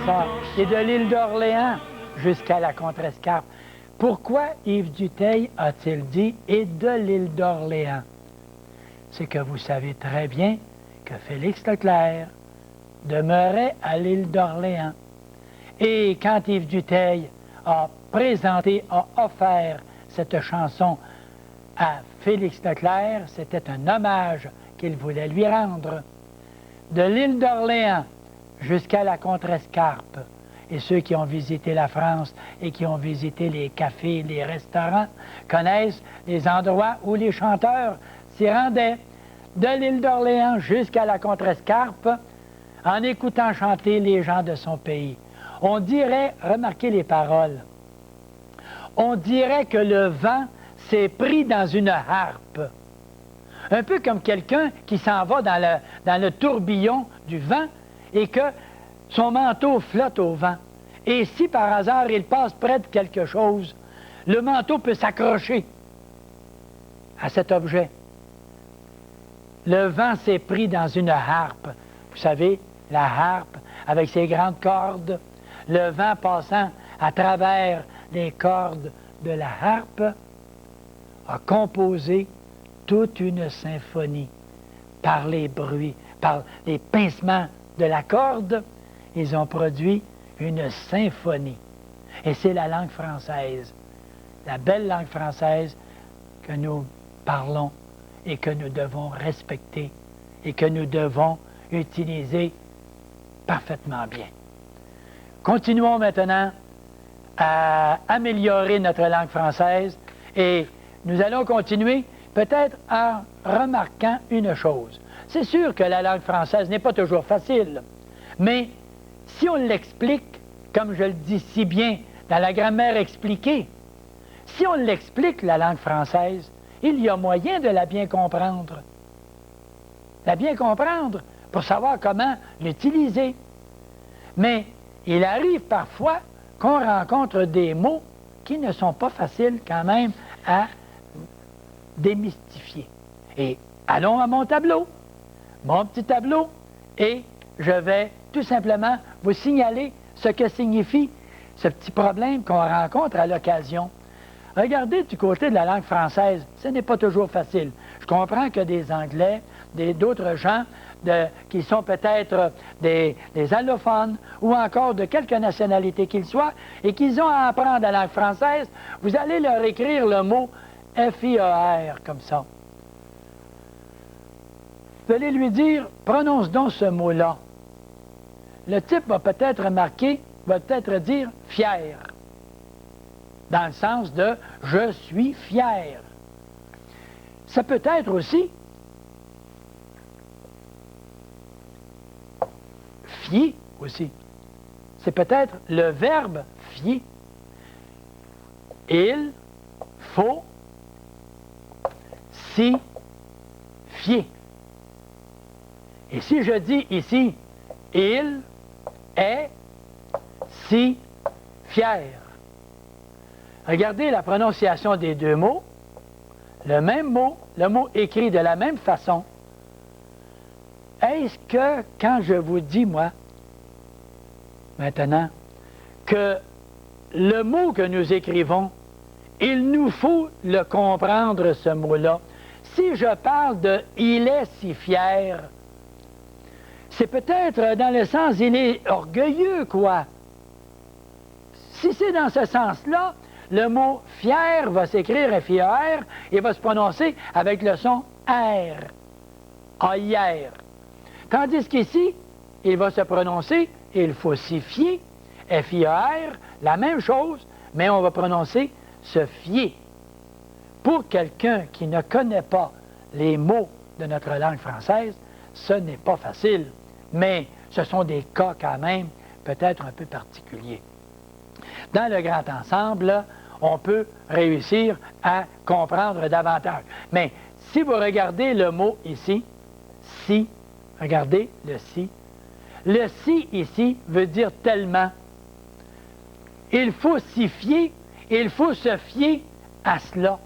ça. Et de l'île d'Orléans jusqu'à la Contrescarpe. Pourquoi Yves Dutheil a-t-il dit « et de l'île d'Orléans » ? C'est que vous savez très bien que Félix Leclerc demeurait à l'île d'Orléans. Et quand Yves Dutheil a offert cette chanson à Félix Leclerc, c'était un hommage qu'il voulait lui rendre. De l'île d'Orléans jusqu'à la Contrescarpe, et ceux qui ont visité la France et qui ont visité les cafés, les restaurants, connaissent les endroits où les chanteurs s'y rendaient. De l'île d'Orléans jusqu'à la Contrescarpe, en écoutant chanter les gens de son pays. On dirait, remarquez les paroles, on dirait que le vent s'est pris dans une harpe. Un peu comme quelqu'un qui s'en va dans le tourbillon du vent et que son manteau flotte au vent. Et si par hasard il passe près de quelque chose, le manteau peut s'accrocher à cet objet. Le vent s'est pris dans une harpe. Vous savez, la harpe avec ses grandes cordes, le vent passant à travers les cordes de la harpe a composé toute une symphonie par les bruits, par les pincements de la corde. Ils ont produit une symphonie. Et c'est la langue française, la belle langue française que nous parlons et que nous devons respecter et que nous devons utiliser parfaitement bien. Continuons maintenant à améliorer notre langue française et nous allons continuer peut-être en remarquant une chose. C'est sûr que la langue française n'est pas toujours facile, mais si on l'explique, comme je le dis si bien dans la grammaire expliquée, si on l'explique, la langue française, il y a moyen de la bien comprendre. La bien comprendre pour savoir comment l'utiliser. Mais il arrive parfois qu'on rencontre des mots qui ne sont pas faciles quand même à démystifier. Et allons à mon tableau, mon petit tableau, et je vais tout simplement vous signaler ce que signifie ce petit problème qu'on rencontre à l'occasion. Regardez du côté de la langue française, ce n'est pas toujours facile. Je comprends que des Anglais, d'autres gens qui sont peut-être des allophones ou encore de quelque nationalité qu'ils soient et qu'ils ont à apprendre la langue française, vous allez leur écrire le mot F-I-E-R comme ça. Vous allez lui dire, prononce donc ce mot-là. Le type va peut-être remarquer, va peut-être dire fier, dans le sens de je suis fier. Ça peut être aussi fier aussi. C'est peut-être le verbe fier. Il faut s'y fier. Et si je dis ici, il est si fier. Regardez la prononciation des deux mots. Le même mot, le mot écrit de la même façon. Est-ce que quand je vous dis, moi, maintenant, que le mot que nous écrivons, il nous faut le comprendre, ce mot-là. Si je parle de « il est si fier », c'est peut-être dans le sens « il est orgueilleux », quoi. Si c'est dans ce sens-là, le mot « fier » va s'écrire F-I-E-R et va se prononcer avec le son R, A-I-R. Tandis qu'ici, il va se prononcer « il faut s'y fier », F-I-E-R, la même chose, mais on va prononcer « se fier ». Pour quelqu'un qui ne connaît pas les mots de notre langue française, ce n'est pas facile, mais ce sont des cas quand même peut-être un peu particuliers. Dans le grand ensemble, on peut réussir à comprendre davantage. Mais si vous regardez le mot ici, si, regardez le si ici veut dire tellement. Il faut s'y fier, il faut se fier à cela,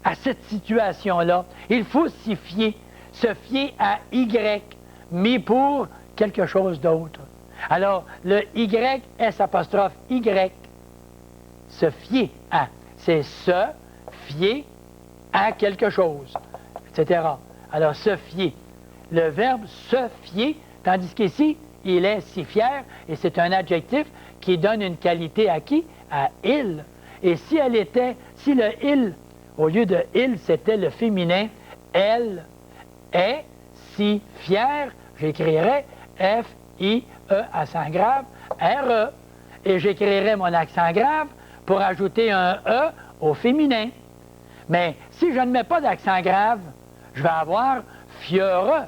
à cette situation-là. Il faut s'y fier, se fier à Y, mais pour quelque chose d'autre. Alors, le Y, S apostrophe Y, se fier à. C'est se fier à quelque chose, etc. Alors, se fier. Le verbe se fier, tandis qu'ici, il est si fier, et c'est un adjectif qui donne une qualité à qui? À il. Et si le il, au lieu de il, c'était le féminin, elle est si fière, j'écrirais F-I-E accent grave, R-E. Et j'écrirais mon accent grave pour ajouter un E au féminin. Mais si je ne mets pas d'accent grave, je vais avoir fieureux.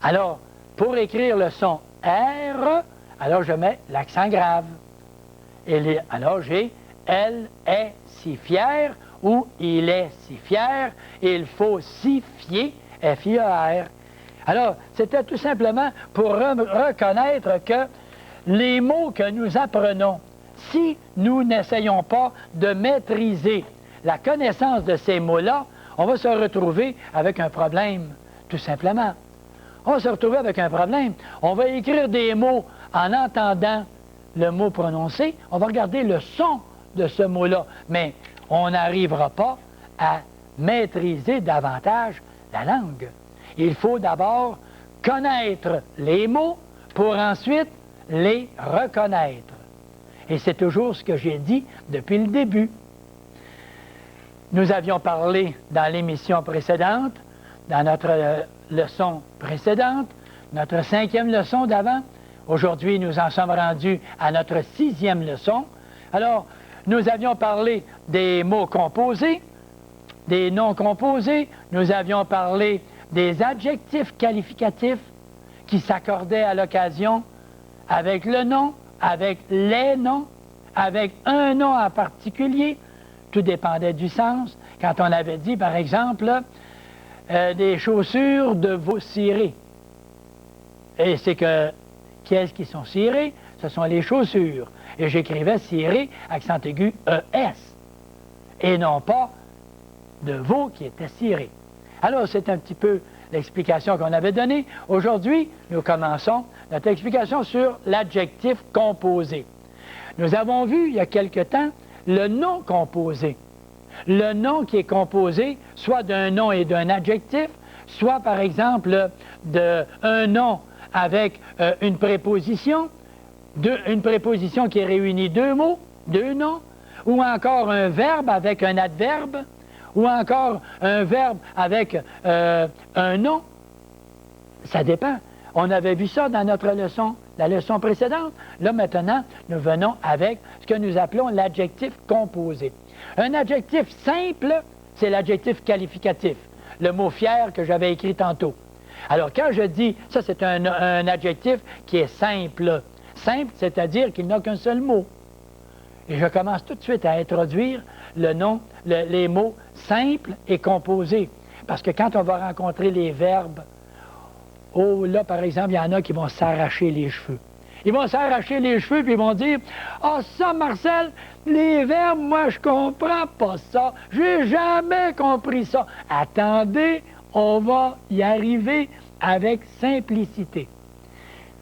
Alors, pour écrire le son R, alors je mets l'accent grave. Alors j'ai elle est si fière ou il est si fier, il faut s'y fier, F-I-E-R. Alors, c'était tout simplement pour reconnaître que les mots que nous apprenons, si nous n'essayons pas de maîtriser la connaissance de ces mots-là, on va se retrouver avec un problème, tout simplement. On va se retrouver avec un problème. On va écrire des mots en entendant le mot prononcé, on va regarder le son de ce mot-là, mais on n'arrivera pas à maîtriser davantage la langue. Il faut d'abord connaître les mots pour ensuite les reconnaître. Et c'est toujours ce que j'ai dit depuis le début. Nous avions parlé dans l'émission précédente, dans notre leçon précédente, notre 5e leçon d'avant. Aujourd'hui, nous en sommes rendus à notre 6e leçon. Alors, nous avions parlé des mots composés, des noms composés. Nous avions parlé des adjectifs qualificatifs qui s'accordaient à l'occasion avec le nom, avec les noms, avec un nom en particulier. Tout dépendait du sens. Quand on avait dit, par exemple, des chaussures de veau ciré. Et c'est que, qui est-ce qui sont cirées? Ce sont les chaussures. Et j'écrivais ciré, accent aigu, ES. Et non pas de veau qui était ciré. Alors, c'est un petit peu l'explication qu'on avait donnée. Aujourd'hui, nous commençons notre explication sur l'adjectif composé. Nous avons vu, il y a quelque temps, le nom composé. Le nom qui est composé soit d'un nom et d'un adjectif, soit par exemple d'un nom avec une préposition, une préposition qui réunit deux mots, deux noms, ou encore un verbe avec un adverbe, ou encore un verbe avec un nom. Ça dépend. On avait vu ça dans notre leçon, la leçon précédente. Là, maintenant, nous venons avec ce que nous appelons l'adjectif composé. Un adjectif simple, c'est l'adjectif qualificatif, le mot fier que j'avais écrit tantôt. Alors, quand je dis, ça c'est un adjectif qui est simple. Simple, c'est-à-dire qu'il n'a qu'un seul mot. Et je commence tout de suite à introduire les mots simples et composés. Parce que quand on va rencontrer les verbes, oh là, par exemple, il y en a qui vont s'arracher les cheveux. Ils vont s'arracher les cheveux puis ils vont dire « Ah, ça, Marcel, les verbes, moi, je comprends pas ça. J'ai jamais compris ça. » Attendez, on va y arriver avec simplicité.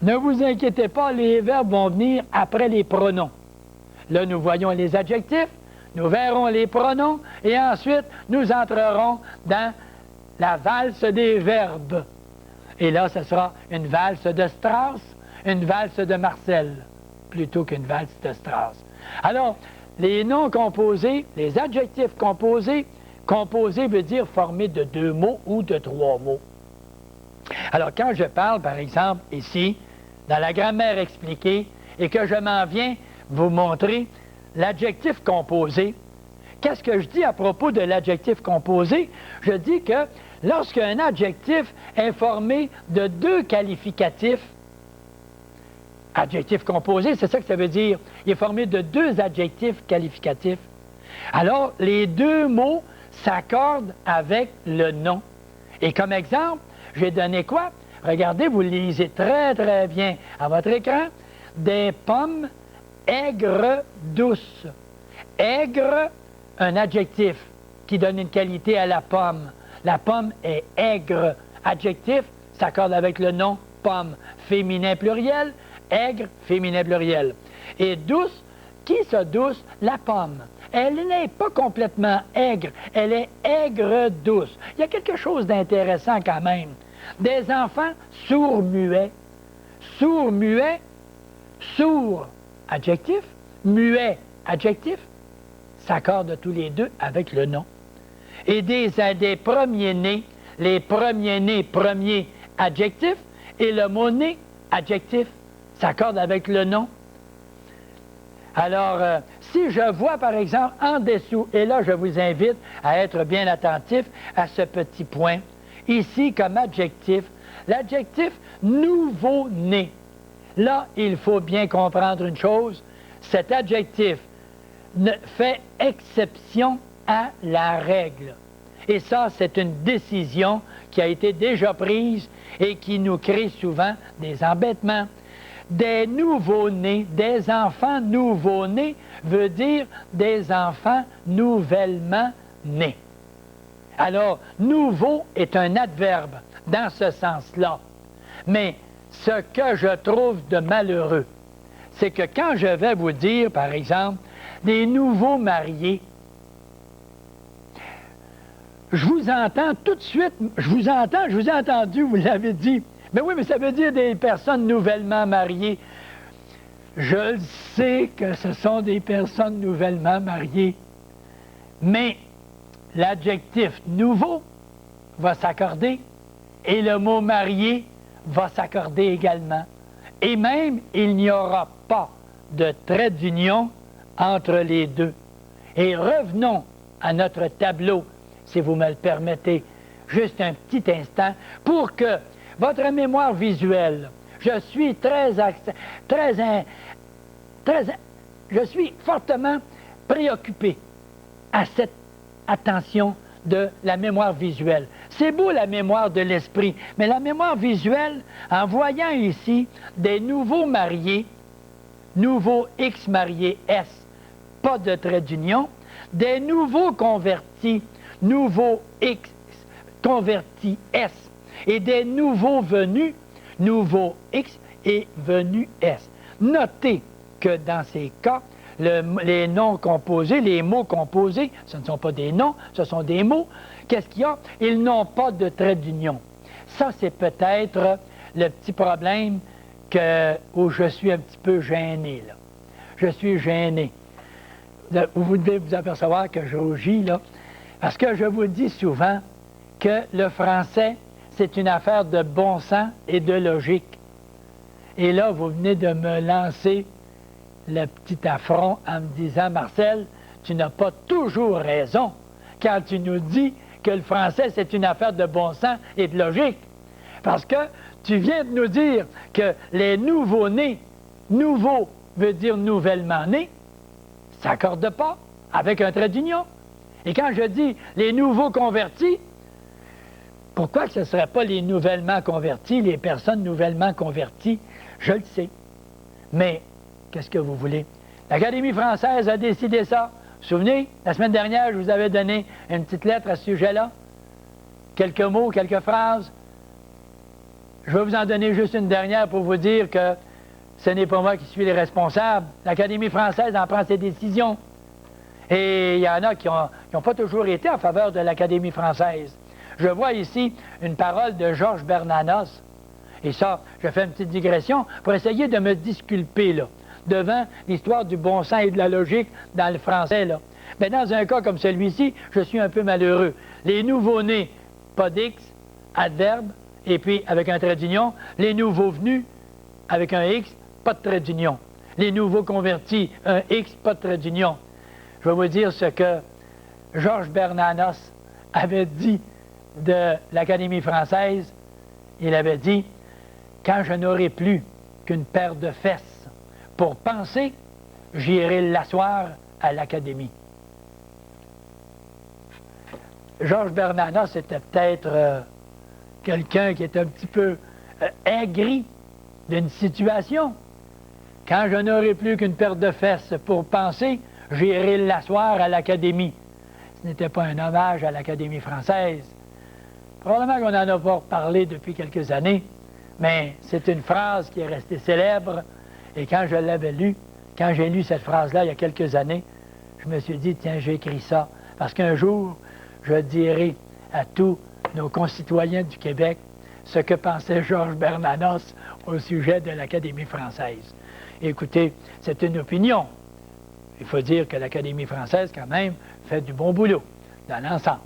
Ne vous inquiétez pas, les verbes vont venir après les pronoms. Là, nous voyons les adjectifs, nous verrons les pronoms et ensuite, nous entrerons dans la valse des verbes. Et là, ce sera une valse de Strauss, une valse de Marcel, plutôt qu'une valse de Strauss. Alors, les noms composés, les adjectifs composés, composé veut dire formé de 2 mots ou de 3 mots. Alors, quand je parle, par exemple, ici, dans la grammaire expliquée, et que je m'en viens vous montrer l'adjectif composé, qu'est-ce que je dis à propos de l'adjectif composé? Je dis que lorsqu'un adjectif est formé de 2 qualificatifs, adjectif composé, c'est ça que ça veut dire. Il est formé de 2 adjectifs qualificatifs. Alors, les 2 mots s'accordent avec le nom. Et comme exemple, j'ai donné quoi? Regardez, vous lisez très, très bien à votre écran. Des pommes aigres douces. Aigre, un adjectif qui donne une qualité à la pomme. La pomme est aigre. Adjectif s'accorde avec le nom pomme, féminin pluriel, aigre, féminin pluriel. Et douce, qui ça douce? La pomme. Elle n'est pas complètement aigre, elle est aigre-douce. Il y a quelque chose d'intéressant quand même. Des enfants sourds-muets. Sourds-muets, sourd, adjectif, muet, adjectif, s'accordent tous les deux avec le nom. Et des premiers-nés, les premiers-nés, premier, adjectif, et le mot né, adjectif, s'accorde avec le nom. Alors, si je vois, par exemple, en dessous, et là, je vous invite à être bien attentif à ce petit point, ici, comme adjectif, l'adjectif nouveau-né. Là, il faut bien comprendre une chose, cet adjectif fait exception à la règle. Et ça, c'est une décision qui a été déjà prise et qui nous crée souvent des embêtements. Des nouveaux-nés, des enfants nouveaux-nés, veut dire des enfants nouvellement nés. Alors, nouveau est un adverbe dans ce sens-là. Mais ce que je trouve de malheureux, c'est que quand je vais vous dire, par exemple, des nouveaux mariés, je vous entends tout de suite, je vous ai entendu, vous l'avez dit. Mais oui, mais ça veut dire des personnes nouvellement mariées. Je le sais que ce sont des personnes nouvellement mariées. Mais l'adjectif nouveau va s'accorder et le mot marié va s'accorder également. Et même, il n'y aura pas de trait d'union entre les deux. Et revenons à notre tableau, si vous me le permettez, juste un petit instant, pour que votre mémoire visuelle, je suis je suis fortement préoccupé à cette attention de la mémoire visuelle. C'est beau la mémoire de l'esprit, mais la mémoire visuelle, en voyant ici des nouveaux mariés, nouveaux X mariés S, pas de trait d'union, des nouveaux convertis, nouveaux X convertis S, et des nouveaux venus, nouveaux X et venus S. Notez que dans ces cas, les noms composés, les mots composés, ce ne sont pas des noms, ce sont des mots. Qu'est-ce qu'il y a? Ils n'ont pas de trait d'union. Ça, c'est peut-être le petit problème où je suis un petit peu gêné, là. Je suis gêné. Vous devez vous apercevoir que je rougis, là, parce que je vous dis souvent que le français, c'est une affaire de bon sens et de logique. Et là, vous venez de me lancer le petit affront en me disant, Marcel, tu n'as pas toujours raison quand tu nous dis que le français, c'est une affaire de bon sens et de logique. Parce que tu viens de nous dire que les nouveaux-nés, nouveau veut dire nouvellement nés, ça s'accorde pas avec un trait d'union. Et quand je dis les nouveaux convertis, pourquoi que ce ne serait pas les nouvellement convertis, les personnes nouvellement converties? Je le sais. Mais, qu'est-ce que vous voulez? L'Académie française a décidé ça. Vous vous souvenez, la semaine dernière, je vous avais donné une petite lettre à ce sujet-là. Quelques mots, quelques phrases. Je vais vous en donner juste une dernière pour vous dire que ce n'est pas moi qui suis le responsable. L'Académie française en prend ses décisions. Et il y en a qui n'ont pas toujours été en faveur de l'Académie française. Je vois ici une parole de Georges Bernanos. Et ça, je fais une petite digression pour essayer de me disculper, là, devant l'histoire du bon sens et de la logique dans le français, là. Mais dans un cas comme celui-ci, je suis un peu malheureux. Les nouveaux-nés, pas d'X, adverbe, et puis avec un trait d'union. Les nouveaux venus, avec un X, pas de trait d'union. Les nouveaux convertis, un X, pas de trait d'union. Je vais vous dire ce que Georges Bernanos avait dit de l'Académie française. Il avait dit, « Quand je n'aurai plus qu'une paire de fesses pour penser, j'irai l'asseoir à l'Académie. » Georges Bernanos était peut-être quelqu'un qui est un petit peu aigri d'une situation. « Quand je n'aurai plus qu'une paire de fesses pour penser, j'irai l'asseoir à l'Académie. » Ce n'était pas un hommage à l'Académie française. Probablement qu'on n'en a pas parlé depuis quelques années, mais c'est une phrase qui est restée célèbre. Et quand je l'avais lue, quand j'ai lu cette phrase-là il y a quelques années, je me suis dit, tiens, j'ai écrit ça. Parce qu'un jour, je dirai à tous nos concitoyens du Québec ce que pensait Georges Bernanos au sujet de l'Académie française. Écoutez, c'est une opinion. Il faut dire que l'Académie française, quand même, fait du bon boulot dans l'ensemble.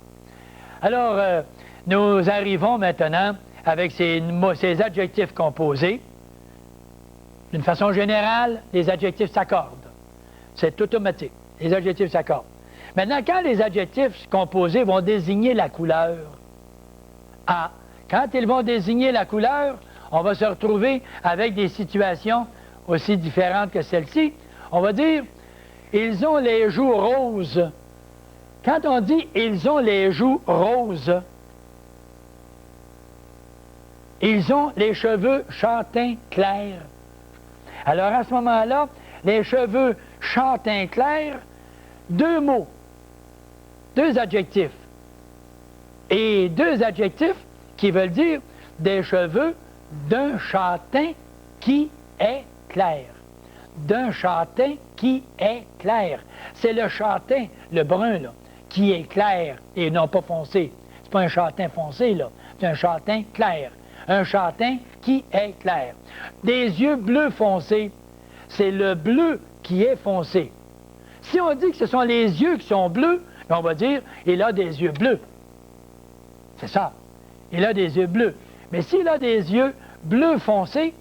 Alors, nous arrivons maintenant avec ces adjectifs composés. D'une façon générale, les adjectifs s'accordent. C'est automatique. Les adjectifs s'accordent. Maintenant, quand les adjectifs composés vont désigner la couleur, quand ils vont désigner la couleur, on va se retrouver avec des situations aussi différentes que celle-ci. On va dire, ils ont les joues roses. Quand on dit « ils ont les joues roses », ils ont les cheveux châtains clairs. Alors, à ce moment-là, les cheveux châtains clairs, deux mots, deux adjectifs. Et deux adjectifs qui veulent dire des cheveux d'un châtain qui est clair. D'un châtain qui est clair. C'est le châtain, le brun, là, qui est clair et non pas foncé. C'est pas un châtain foncé, là. C'est un châtain clair. Un châtain qui est clair. Des yeux bleus foncés, c'est le bleu qui est foncé. Si on dit que ce sont les yeux qui sont bleus, on va dire « il a des yeux bleus ». C'est ça. Il a des yeux bleus. Mais s'il a des yeux bleu foncé,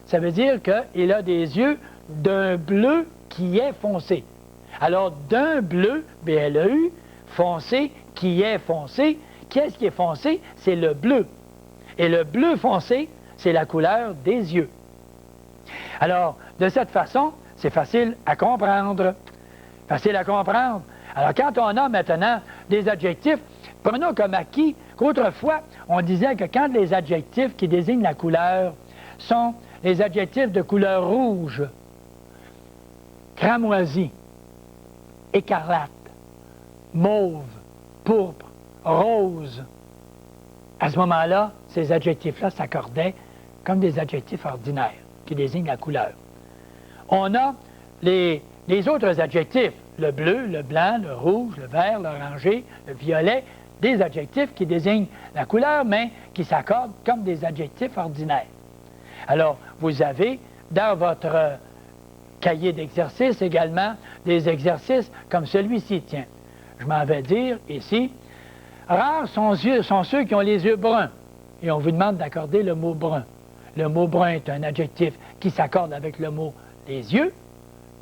ça veut dire qu'il a des yeux d'un bleu qui est foncé. Alors, d'un bleu, B-L-E-U, foncé, qui est foncé. Qu'est-ce qui est foncé? C'est le bleu. Et le bleu foncé, c'est la couleur des yeux. Alors, de cette façon, c'est facile à comprendre. Facile à comprendre. Alors, quand on a maintenant des adjectifs, prenons comme acquis qu'autrefois, on disait que quand les adjectifs qui désignent la couleur sont les adjectifs de couleur rouge, cramoisi, écarlate, mauve, pourpre, rose, à ce moment-là, ces adjectifs-là s'accordaient comme des adjectifs ordinaires qui désignent la couleur. On a les autres adjectifs, le bleu, le blanc, le rouge, le vert, l'orangé, le violet, des adjectifs qui désignent la couleur, mais qui s'accordent comme des adjectifs ordinaires. Alors, vous avez dans votre cahier d'exercices également des exercices comme celui-ci. Tiens, je m'en vais dire ici, rares sont ceux qui ont les yeux bruns. Et on vous demande d'accorder le mot brun. Le mot brun est un adjectif qui s'accorde avec le mot les yeux,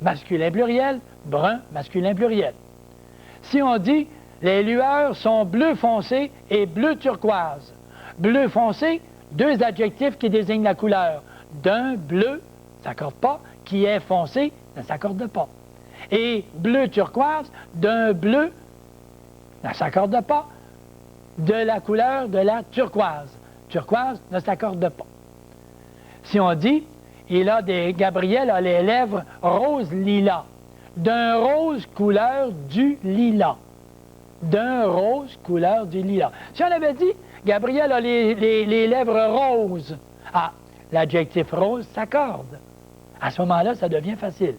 masculin pluriel, brun, masculin pluriel. Si on dit les lueurs sont bleu foncé et bleu turquoise. Bleu foncé, deux adjectifs qui désignent la couleur. D'un bleu, ça ne s'accorde pas, qui est foncé, ça ne s'accorde pas. Et bleu turquoise, d'un bleu, ça ne s'accorde pas, de la couleur de la turquoise. Turquoise ne s'accorde pas. Si on dit, Gabriel a les lèvres rose-lilas, d'un rose couleur du lilas. D'un rose couleur du lilas. Si on avait dit, Gabriel a les lèvres roses, l'adjectif rose s'accorde. À ce moment-là, ça devient facile.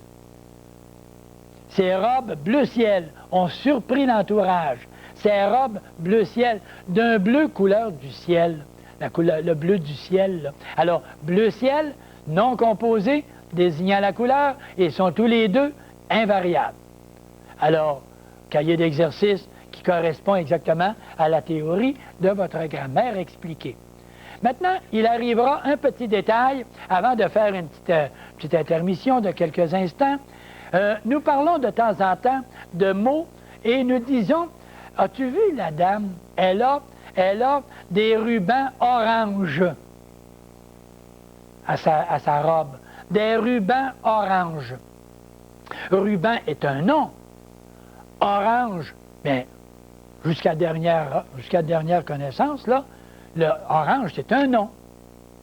Ces robes bleu ciel ont surpris l'entourage. Ces robes bleu ciel, d'un bleu couleur du ciel. Le bleu du ciel. Là. Alors, bleu ciel, non composé, désignant la couleur, et sont tous les deux invariables. Alors, cahier d'exercice qui correspond exactement à la théorie de votre grammaire expliquée. Maintenant, il arrivera un petit détail avant de faire une petite intermission de quelques instants. Nous parlons de temps en temps de mots et nous disons, as-tu vu la dame? Elle a des rubans orange à sa robe. Des rubans orange. Ruban est un nom. Orange, bien, jusqu'à dernière connaissance, là, le orange, c'est un nom.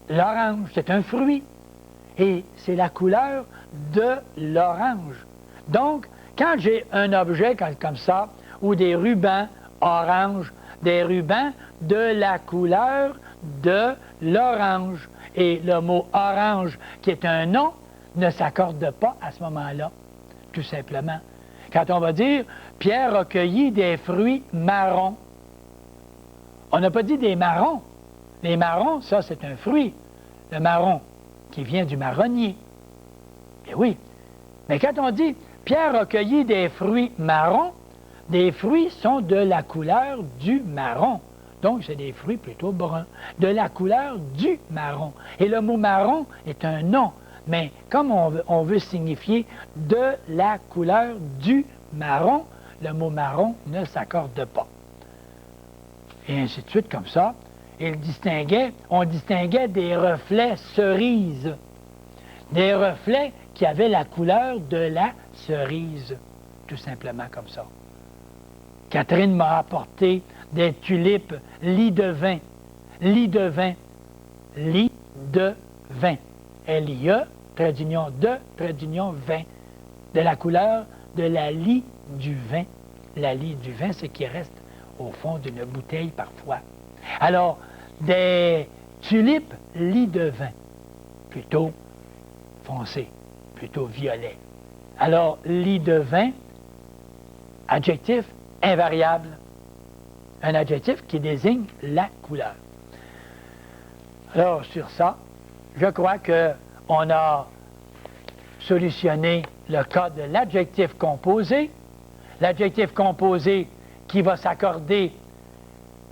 L'orange, c'est un fruit. Et c'est la couleur de l'orange. Donc, quand j'ai un objet comme ça, ou des rubans orange des rubans de la couleur de l'orange. Et le mot orange, qui est un nom, ne s'accorde pas à ce moment-là, tout simplement. Quand on va dire « Pierre a cueilli des fruits marrons », on n'a pas dit des marrons. Les marrons, ça, c'est un fruit. Le marron, qui vient du marronnier. Eh oui. Mais quand on dit « Pierre a cueilli des fruits marrons », des fruits sont de la couleur du marron. Donc, c'est des fruits plutôt bruns. De la couleur du marron. Et le mot marron est un nom. Mais comme on veut signifier de la couleur du marron, le mot marron ne s'accorde pas. Et ainsi de suite, comme ça. Et on distinguait des reflets cerises. Des reflets qui avaient la couleur de la cerise. Tout simplement comme ça. Catherine m'a apporté des tulipes lit de vin. Lit de vin. Lit de vin. L-I-E, trait d'union de, trait d'union vin. De la couleur de la lie du vin. La lie du vin, c'est qui reste au fond d'une bouteille parfois. Alors, des tulipes lit de vin. Plutôt foncé, plutôt violet. Alors, lit de vin, adjectif invariable. Un adjectif qui désigne la couleur. Alors, sur ça, je crois qu'on a solutionné le cas de l'adjectif composé. L'adjectif composé qui va s'accorder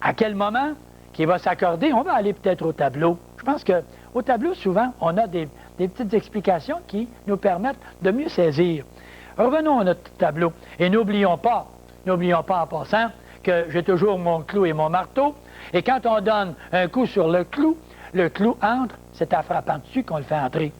à quel moment? Qui va s'accorder, on va aller peut-être au tableau. Je pense qu'au tableau, souvent, on a des petites explications qui nous permettent de mieux saisir. Revenons à notre tableau et n'oublions pas en passant que j'ai toujours mon clou et mon marteau, et quand on donne un coup sur le clou entre, c'est en frappant dessus qu'on le fait entrer.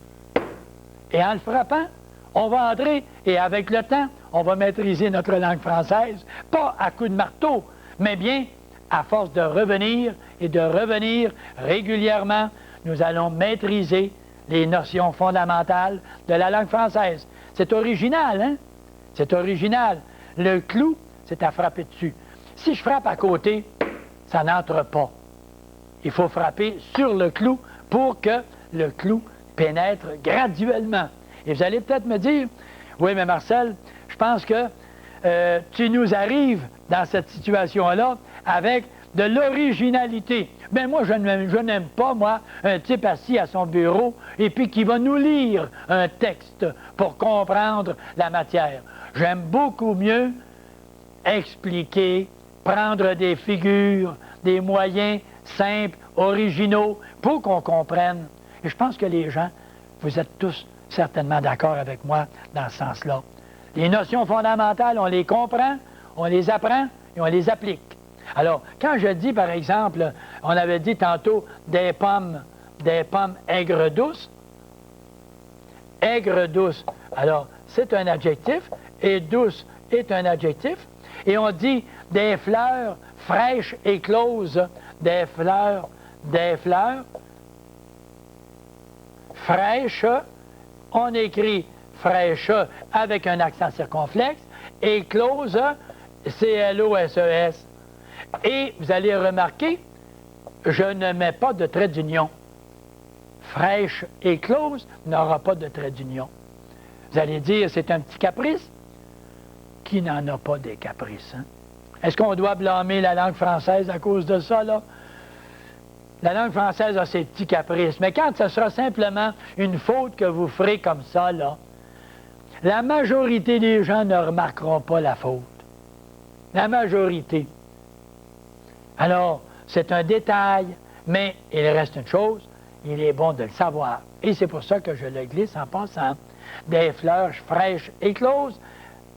Et en le frappant, on va entrer, et avec le temps, on va maîtriser notre langue française, pas à coup de marteau, mais bien à force de revenir et de revenir régulièrement, nous allons maîtriser les notions fondamentales de la langue française. C'est original, hein? C'est original. Le clou, c'est à frapper dessus. Si je frappe à côté, ça n'entre pas. Il faut frapper sur le clou pour que le clou pénètre graduellement. Et vous allez peut-être me dire, oui, mais Marcel, je pense que tu nous arrives dans cette situation-là avec de l'originalité. Ben moi, je n'aime pas, moi, un type assis à son bureau et puis qui va nous lire un texte pour comprendre la matière. J'aime beaucoup mieux expliquer, prendre des figures, des moyens simples, originaux, pour qu'on comprenne. Et je pense que les gens, vous êtes tous certainement d'accord avec moi dans ce sens-là. Les notions fondamentales, on les comprend, on les apprend et on les applique. Alors, quand je dis, par exemple, on avait dit tantôt des pommes aigres douces, alors, c'est un adjectif, et douce est un adjectif, et on dit des fleurs fraîches écloses, des fleurs fraîches, on écrit fraîche avec un accent circonflexe, éclose, C-L-O-S-E-S. Et vous allez remarquer, je ne mets pas de trait d'union. Fraîche éclose n'aura pas de trait d'union. Vous allez dire, c'est un petit caprice. Qui n'en a pas des caprices, hein? Est-ce qu'on doit blâmer la langue française à cause de ça, là? La langue française a ses petits caprices, mais quand ce sera simplement une faute que vous ferez comme ça, là, la majorité des gens ne remarqueront pas la faute. La majorité. Alors, c'est un détail, mais il reste une chose, il est bon de le savoir. Et c'est pour ça que je le glisse en passant. Des fleurs fraîches écloses,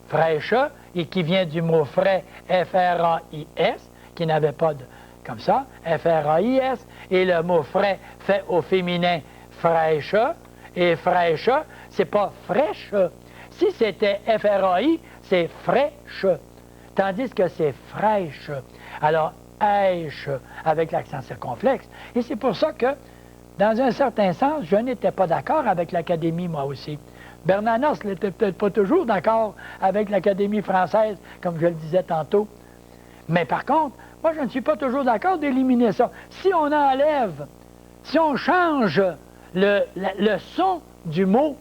fraîche, et qui vient du mot frais, F-R-A-I-S, qui n'avait pas de... comme ça, F-R-A-I-S, et le mot frais fait au féminin fraîche, et fraîche, c'est pas fraîche. Si c'était F-R-A-I, c'est fraîche, tandis que c'est fraîche. Alors, aïche, avec l'accent circonflexe. Et c'est pour ça que, dans un certain sens, je n'étais pas d'accord avec l'Académie, moi aussi. Bernanos n'était peut-être pas toujours d'accord avec l'Académie française, comme je le disais tantôt. Mais par contre, moi, je ne suis pas toujours d'accord d'éliminer ça. Si on enlève, si on change le son du mot,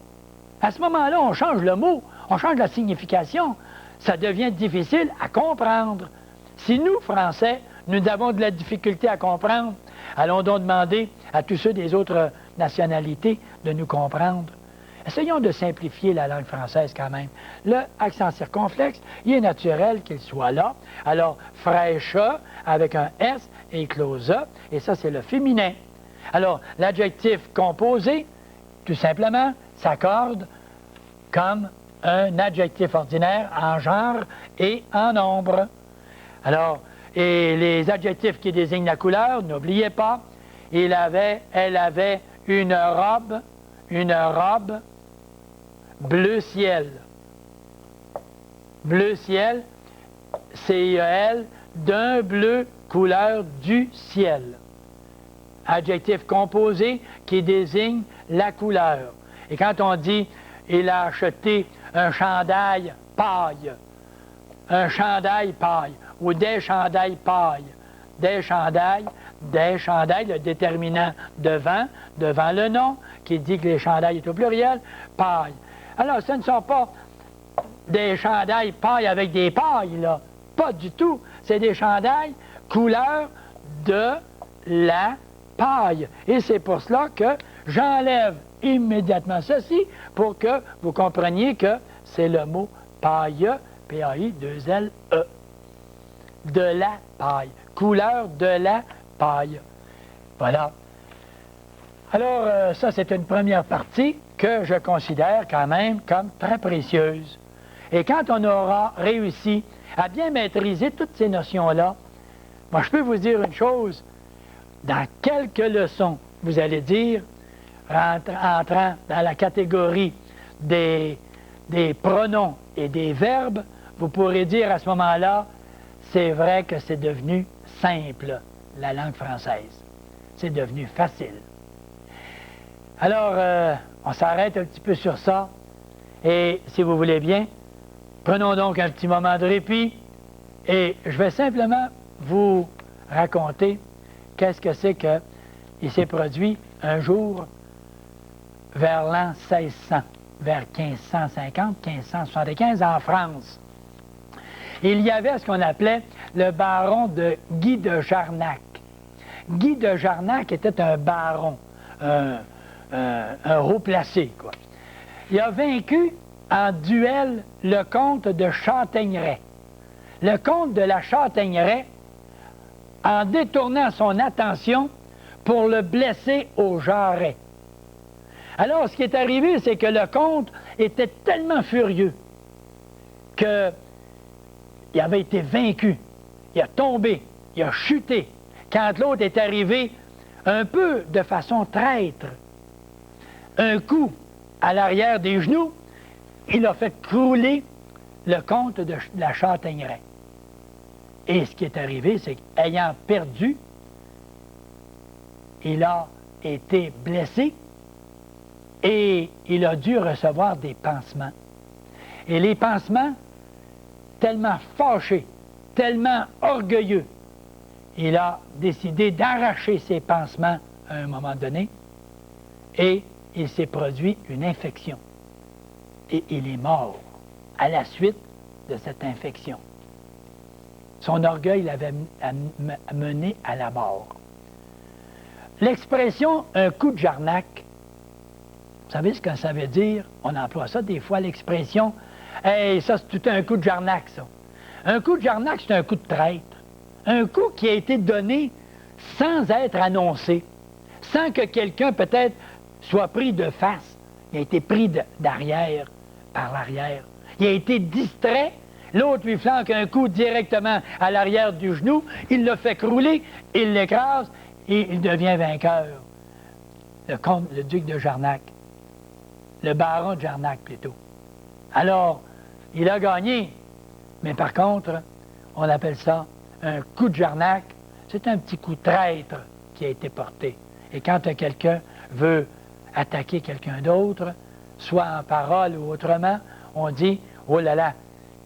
à ce moment-là, on change le mot, on change la signification. Ça devient difficile à comprendre. Si nous, Français, nous avons de la difficulté à comprendre, allons donc demander à tous ceux des autres nationalités de nous comprendre. Essayons de simplifier la langue française quand même. Le accent circonflexe, il est naturel qu'il soit là. Alors, fraîche avec un S et close A, et ça, c'est le féminin. Alors, l'adjectif composé, tout simplement, s'accorde comme un adjectif ordinaire en genre et en nombre. Alors, et les adjectifs qui désignent la couleur, n'oubliez pas, elle avait une robe bleu ciel. Bleu ciel, C-I-E-L, d'un bleu couleur du ciel. Adjectif composé qui désigne la couleur. Et quand on dit « il a acheté un chandail paille », ou des chandails paille, des chandails, le déterminant devant le nom, qui dit que les chandails est au pluriel, paille. Alors, ce ne sont pas des chandails paille avec des pailles, là. Pas du tout. C'est des chandails couleur de la paille. Et c'est pour cela que j'enlève immédiatement ceci pour que vous compreniez que c'est le mot paille, P-A-I-2-L-E. De la paille. Couleur de la paille. Voilà. Alors, ça, c'est une première partie que je considère quand même comme très précieuse. Et quand on aura réussi à bien maîtriser toutes ces notions-là, moi, je peux vous dire une chose. Dans quelques leçons, vous allez dire, entrant dans la catégorie des pronoms et des verbes, vous pourrez dire à ce moment-là, c'est vrai que c'est devenu simple, la langue française. C'est devenu facile. Alors, on s'arrête un petit peu sur ça. Et si vous voulez bien, prenons donc un petit moment de répit. Et je vais simplement vous raconter qu'est-ce que c'est qu'il s'est produit un jour vers l'an 1600, vers 1550, 1575 en France. Il y avait ce qu'on appelait le baron de Guy de Jarnac. Guy de Jarnac était un baron, un haut placé, quoi. Il a vaincu en duel le comte de Châtaigneraie. Le comte de la Châtaigneraie, en détournant son attention pour le blesser au jarret. Alors, ce qui est arrivé, c'est que le comte était tellement furieux qu'il avait été vaincu. Il a tombé, il a chuté, quand l'autre est arrivé un peu de façon traître. Un coup à l'arrière des genoux, il a fait crouler le comte de la Châtaigneraie. Et ce qui est arrivé, c'est qu'ayant perdu, il a été blessé et il a dû recevoir des pansements. Et les pansements, tellement fâché, tellement orgueilleux, il a décidé d'arracher ses pansements à un moment donné et il s'est produit une infection. Et il est mort à la suite de cette infection. Son orgueil l'avait mené à la mort. L'expression « un coup de Jarnac », vous savez ce que ça veut dire? On emploie ça des fois, l'expression « hey, ça c'est tout un coup de Jarnac, ça ». Un coup de Jarnac, c'est un coup de traître. Un coup qui a été donné sans être annoncé, sans que quelqu'un peut-être soit pris de face. Il a été pris d'arrière, par l'arrière. Il a été distrait. L'autre lui flanque un coup directement à l'arrière du genou. Il le fait crouler, il l'écrase et il devient vainqueur. Le comte, le duc de Jarnac. Le baron de Jarnac, plutôt. Alors, il a gagné. Mais par contre, on appelle ça un coup de Jarnac. C'est un petit coup de traître qui a été porté. Et quand quelqu'un veut attaquer quelqu'un d'autre, soit en parole ou autrement, on dit « oh là là,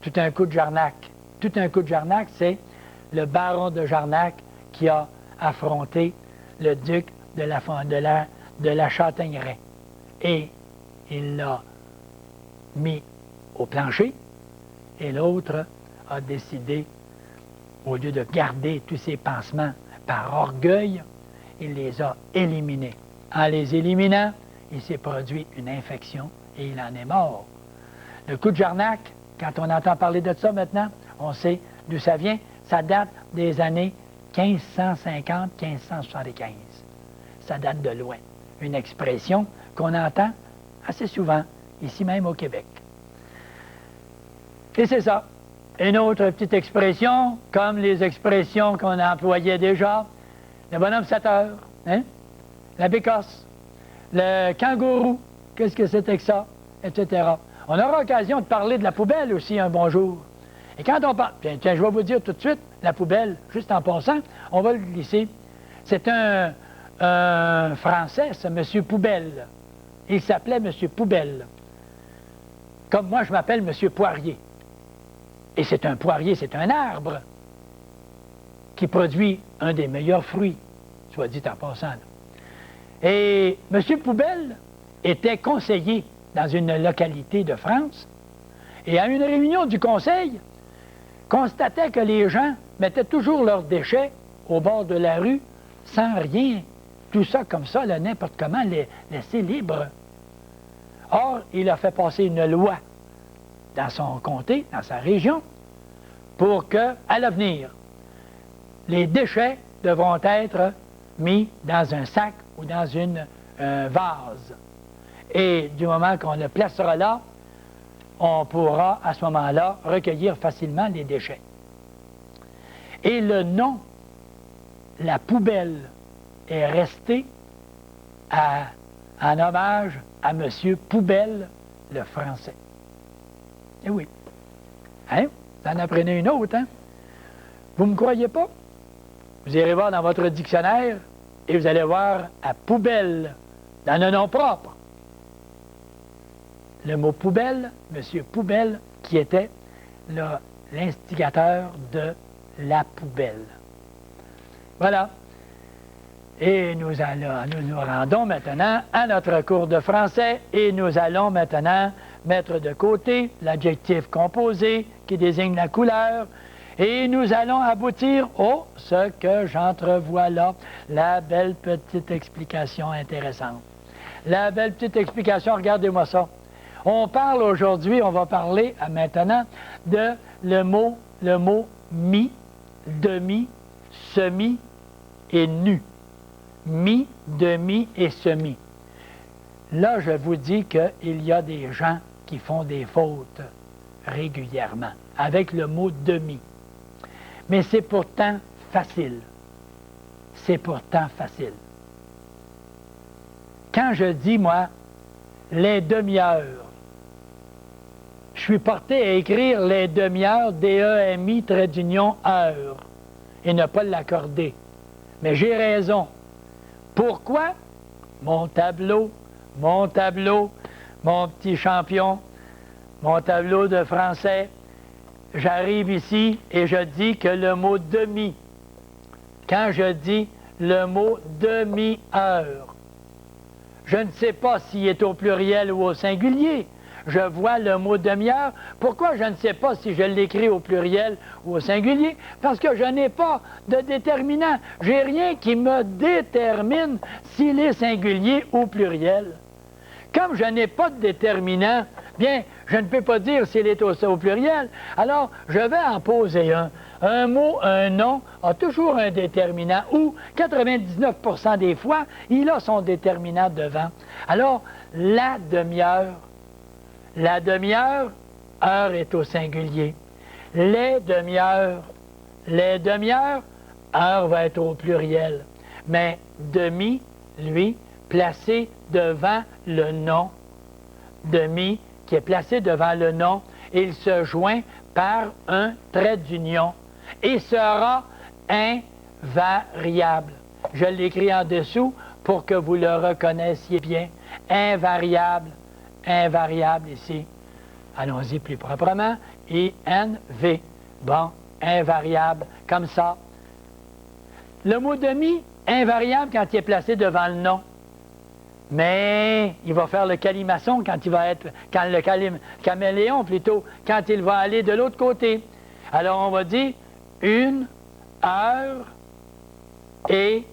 tout un coup de Jarnac ». Tout un coup de Jarnac, c'est le baron de Jarnac qui a affronté le duc de la Châtaigneraie. Et il l'a mis au plancher, et l'autre a décidé, au lieu de garder tous ses pansements par orgueil, il les a éliminés. En les éliminant, il s'est produit une infection et il en est mort. Le coup de Jarnac, quand on entend parler de ça maintenant, on sait d'où ça vient. Ça date des années 1550-1575. Ça date de loin. Une expression qu'on entend assez souvent, ici même au Québec. Et c'est ça. Une autre petite expression, comme les expressions qu'on employait déjà, le bonhomme 7 heures, hein? La bécosse, le kangourou, qu'est-ce que c'était que ça, etc. On aura l'occasion de parler de la poubelle aussi un bon jour. Et quand on parle, tiens, je vais vous dire tout de suite, la poubelle, juste en passant, on va le glisser. C'est un Français, ce M. Poubelle. Il s'appelait M. Poubelle. Comme moi, je m'appelle M. Poirier. Et c'est un poirier, c'est un arbre qui produit un des meilleurs fruits, soit dit en passant. Là. Et M. Poubelle était conseiller dans une localité de France, et à une réunion du conseil, constatait que les gens mettaient toujours leurs déchets au bord de la rue, sans rien, tout ça comme ça, n'importe comment, les laisser libres. Or, il a fait passer une loi dans son comté, dans sa région, pour que, à l'avenir, les déchets devront être mis dans un sac ou dans un vase. Et du moment qu'on le placera là, on pourra, à ce moment-là, recueillir facilement les déchets. Et le nom, la poubelle, est resté en hommage à M. Poubelle, le Français. Eh oui. Hein? Vous en apprenez une autre, hein? Vous ne me croyez pas? Vous irez voir dans votre dictionnaire et vous allez voir à poubelle, dans le nom propre. Le mot poubelle, M. Poubelle, qui était l'instigateur de la poubelle. Voilà. Et nous nous rendons maintenant à notre cours de français et nous allons maintenant mettre de côté l'adjectif composé qui désigne la couleur et nous allons aboutir au ce que j'entrevois là, la belle petite explication intéressante. La belle petite explication, regardez-moi ça. On parle aujourd'hui, on va parler maintenant de le mot mi, demi, semi et nu. Mi, demi et semi. Là, je vous dis qu'il y a des gens qui font des fautes régulièrement avec le mot demi. Mais c'est pourtant facile. C'est pourtant facile. Quand je dis, moi, les demi-heures, je suis porté à écrire les demi-heures, D-E-M-I, trait d'union, heure, et ne pas l'accorder. Mais j'ai raison. Pourquoi? Mon tableau, mon petit champion, mon tableau de français, j'arrive ici et je dis que le mot demi, quand je dis le mot demi-heure, je ne sais pas s'il est au pluriel ou au singulier. Je vois le mot demi-heure. Pourquoi je ne sais pas si je l'écris au pluriel ou au singulier? Parce que je n'ai pas de déterminant. J'ai rien qui me détermine s'il est singulier ou pluriel. Comme je n'ai pas de déterminant, bien, je ne peux pas dire s'il est au pluriel. Alors, je vais en poser un. Un mot, un nom, a toujours un déterminant, ou 99% des fois, il a son déterminant devant. Alors, la demi-heure, heure est au singulier. Les demi-heures, heure va être au pluriel. Mais demi, lui, placé devant le nom. Demi, qui est placé devant le nom, il se joint par un trait d'union et sera invariable. Je l'écris en dessous pour que vous le reconnaissiez bien. Invariable, invariable ici. Allons-y plus proprement. I-N-V. Bon, invariable, comme ça. Le mot demi, invariable quand il est placé devant le nom. Mais il va faire le calimaçon quand il va être, caméléon plutôt, quand il va aller de l'autre côté. Alors on va dire 1 heure et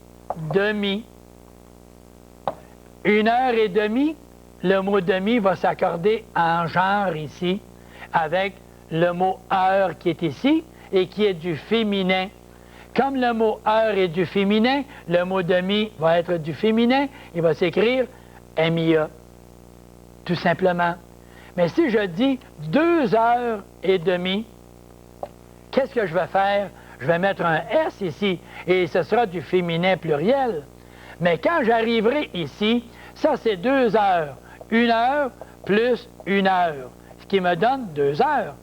demie. 1 heure et demie, le mot demi va s'accorder en genre ici, avec le mot heure qui est ici et qui est du féminin. Comme le mot heure est du féminin, le mot demi va être du féminin, il va s'écrire MIA, tout simplement. Mais si je dis 2 heures et demie, qu'est-ce que je vais faire? Je vais mettre un S ici, et ce sera du féminin pluriel. Mais quand j'arriverai ici, ça c'est 2 heures. 1 heure plus 1 heure, ce qui me donne 2 heures.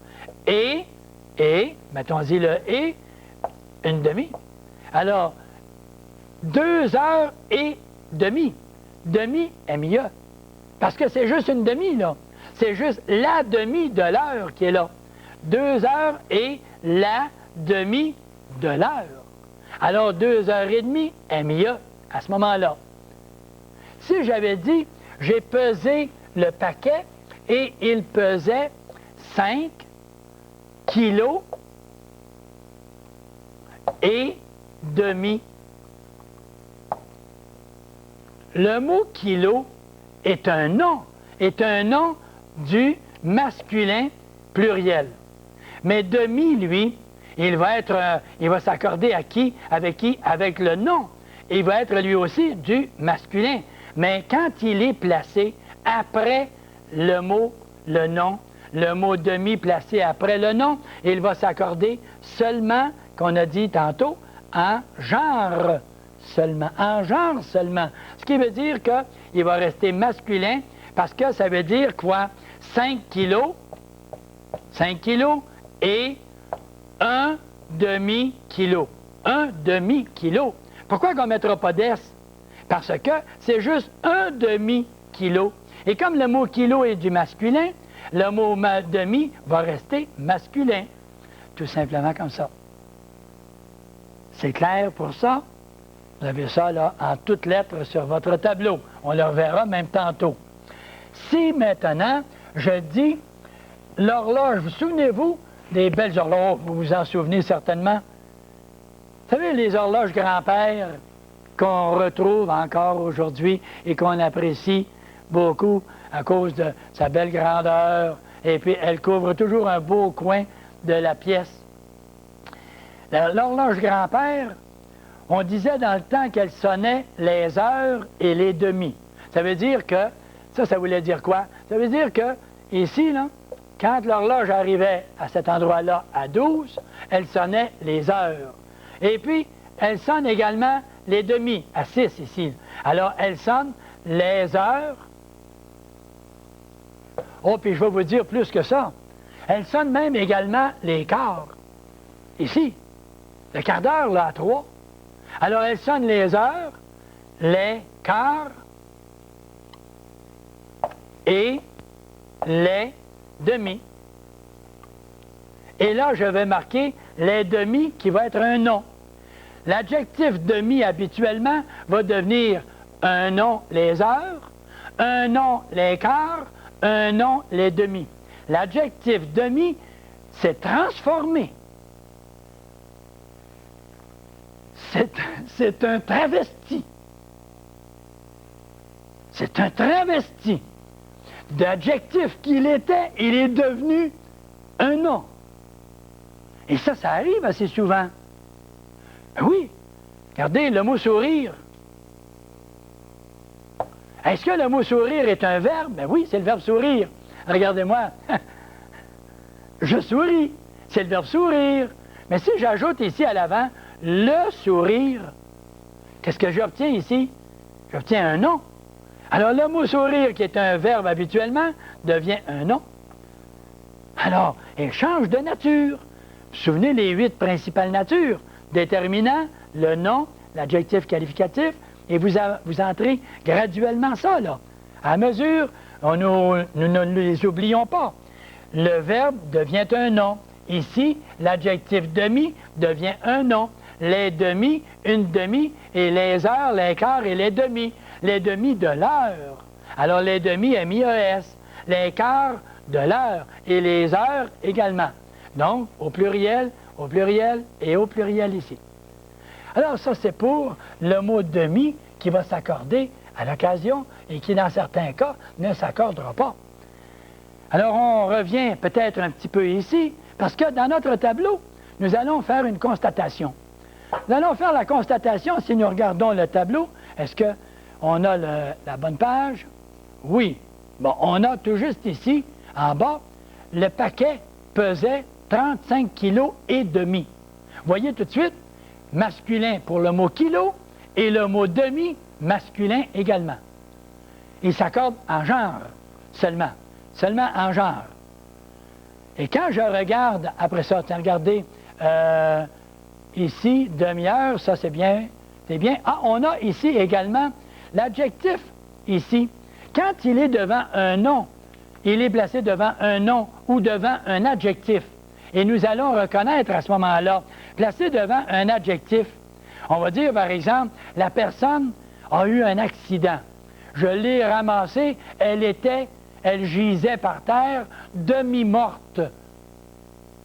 Et, mettons-y le et, une demi. Alors, 2 heures et demie. Demi, MIA. Parce que c'est juste une demi, là. C'est juste la demi de l'heure qui est là. 2 heures et la demi de l'heure. Alors, 2 heures et demie, MIA, à ce moment-là. Si j'avais dit, j'ai pesé le paquet et il pesait 5 kilos et demi. Le mot kilo est un nom du masculin pluriel. Mais demi, lui, il va s'accorder à qui? Avec qui? Avec le nom. Il va être lui aussi du masculin. Mais quand il est placé après le mot, le nom, le mot demi placé après le nom, il va s'accorder seulement, qu'on a dit tantôt, en genre seulement. En genre seulement. Ce qui veut dire qu'il va rester masculin parce que ça veut dire quoi? 5 kilos et 1 demi-kilo. 1 demi-kilo. Pourquoi on ne mettra pas d'S? Parce que c'est juste 1 demi-kilo. Et comme le mot kilo est du masculin, le mot demi va rester masculin. Tout simplement comme ça. C'est clair pour ça? Vous avez ça là en toutes lettres sur votre tableau. On le reverra même tantôt. Si maintenant, je dis l'horloge, vous souvenez-vous des belles horloges, vous vous en souvenez certainement. Vous savez, les horloges grand-père qu'on retrouve encore aujourd'hui et qu'on apprécie beaucoup à cause de sa belle grandeur, et puis elle couvre toujours un beau coin de la pièce. L'horloge grand-père, on disait dans le temps qu'elle sonnait les heures et les demi. Ça veut dire que, ça voulait dire quoi? Ça veut dire que, ici, là, quand l'horloge arrivait à cet endroit-là à 12, elle sonnait les heures. Et puis, elle sonne également les demi, à 6 ici. Alors, elle sonne les heures. Oh, puis je vais vous dire plus que ça. Elle sonne même également les quarts. Ici, le quart d'heure, là, à 3. Alors, elle sonne les heures, les quarts et les demi. Et là, je vais marquer les demi qui va être un nom. L'adjectif demi, habituellement, va devenir un nom les heures, un nom les quarts, un nom les demi. L'adjectif demi s'est transformé. C'est un travesti. C'est un travesti. D'adjectif qu'il était, il est devenu un nom. Et ça arrive assez souvent. Oui. Regardez, le mot sourire. Est-ce que le mot sourire est un verbe? Ben oui, c'est le verbe sourire. Regardez-moi. Je souris. C'est le verbe sourire. Mais si j'ajoute ici à l'avant le sourire, qu'est-ce que j'obtiens ici? J'obtiens un nom. Alors, le mot sourire, qui est un verbe habituellement, devient un nom. Alors, il change de nature. Vous vous souvenez les 8 principales natures? Déterminant, le nom, l'adjectif qualificatif, et vous entrez graduellement ça, là. À mesure, nous ne les oublions pas. Le verbe devient un nom. ici, l'adjectif demi devient un nom. Les demi, une demi, et les heures, les quarts et les demi. Les demi de l'heure. Alors, les demi, M-I-E-S. Les quarts de l'heure et les heures également. Donc, au pluriel et au pluriel ici. Alors, ça, c'est pour le mot demi qui va s'accorder à l'occasion et qui, dans certains cas, ne s'accordera pas. Alors, on revient peut-être un petit peu ici, parce que dans notre tableau, nous allons faire une constatation. Nous allons faire la constatation, si nous regardons le tableau, est-ce qu'on a la bonne page? Oui. Bon, on a tout juste ici, en bas, le paquet pesait 35 kg et demi. Voyez tout de suite, masculin pour le mot kilo et le mot demi, masculin également. Ils s'accordent en genre seulement en genre. Et quand je regarde, après ça, regardez, ici, demi-heure, ça c'est bien, c'est bien. Ah, on a ici également l'adjectif, ici. Quand il est devant un nom, il est placé devant un nom ou devant un adjectif. Et nous allons reconnaître à ce moment-là, placé devant un adjectif, on va dire par exemple, la personne a eu un accident. Je l'ai ramassée, elle gisait par terre, demi-morte.